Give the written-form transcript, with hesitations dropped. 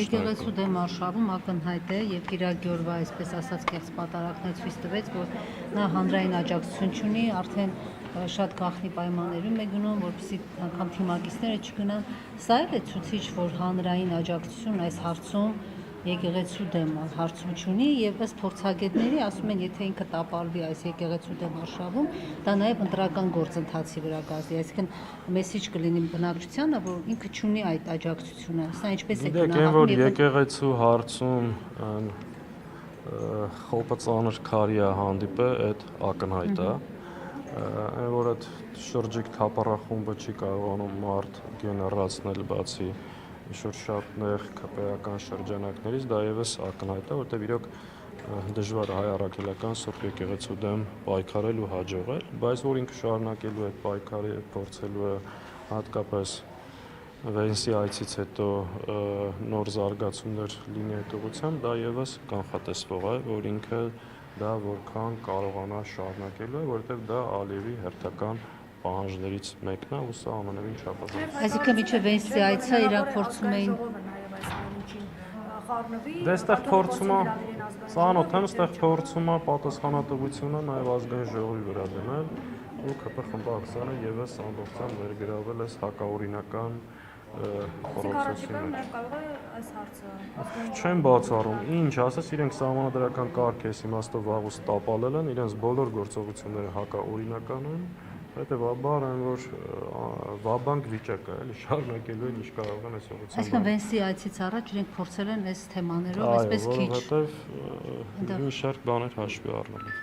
Եկեղեցու դեմ արշավում ակնհայտ է եւ Կիրակի օրվա այսպես ասած կեղծ պատարակներ ցույց տվեց, որ նա հանրային աջակցություն չունի, արդեն շատ գաղտնի պայմաններում է գնում, որպեսզի անգամ թիմակիցները չգնան։ Սա էլ է ցուցիչ, որ հանրային աջակցությունն այս հարցում եկեղեցու դեմ հարցում չունի եւ ըստ փորձագետների ասում են, եթե ինքը տապալվի այս եկեղեցու դեմ արշավում, դա նաեւ ընտրական գործընթացի վրա կազդի, այսինքն մեսիջ կլինի բնակչությանը, որ ինքը չունի այդ աջակցությունը։ Սա ինչպես է գնահատվում։ Որ եկեղեցու հարցում խոպը ծանր քարի է հանդիպը, այդ ակնհայտ է։ Այն որ այդ շրջիկ թափառախումբը չի կարողանում մարդ գեներացնել բացի շատ նեղ քպեական շրջանակներից, դա եւս ակնհայտ է, որտեղ իրոք դժվար է հայ առաքելական Սուրբ եկեղեցու դեմ պայքարել ու հաջողել, բայց որ ինքը շարունակելու է այդ պայքարը եւ փորձելու է հատկապես Վենսի այցից հետո նոր զարգացումներ լինի այդ ուղղությամբ, դա եւս կանխատեսվող է, որ ինքը դա որքան կարողանա շարունակելու է, որովհետեւ դա Ալիևի հերթական պահանջներից մեկն է ու սա ամենևին չափազանց։ Այսինքն միջև Վենսի այցը իրանք փորձում էին Դե այստեղ փորձում է ծանոթ եմ, այստեղ փորձում է պատասխանատվությունը նաև ազգային ժողովի վրա դնել ու ԿՊ խմբակցությանը եւս ամբողջությամբ ներգրավել այս հակաօրինական խորհրդոցին մեջ։ Չեմ բացառում, ինչ ասես իրենք սահմանադրական կարգ իմաստով վաղուց տապալել են, իրենց բոլոր գործողությունները հակաօրինական են, հետևաբար այն որ վաբանկ վիճակ է, էլի շարունակելու են ինչ կարող են այս ուղղությամբ։ Այսինքն Վենսի այցից առաջ իրենք փորձել են այս թեմաներով այսպես քիչ։ Որովհետև մի շարք բաներ հաշվի առնել են։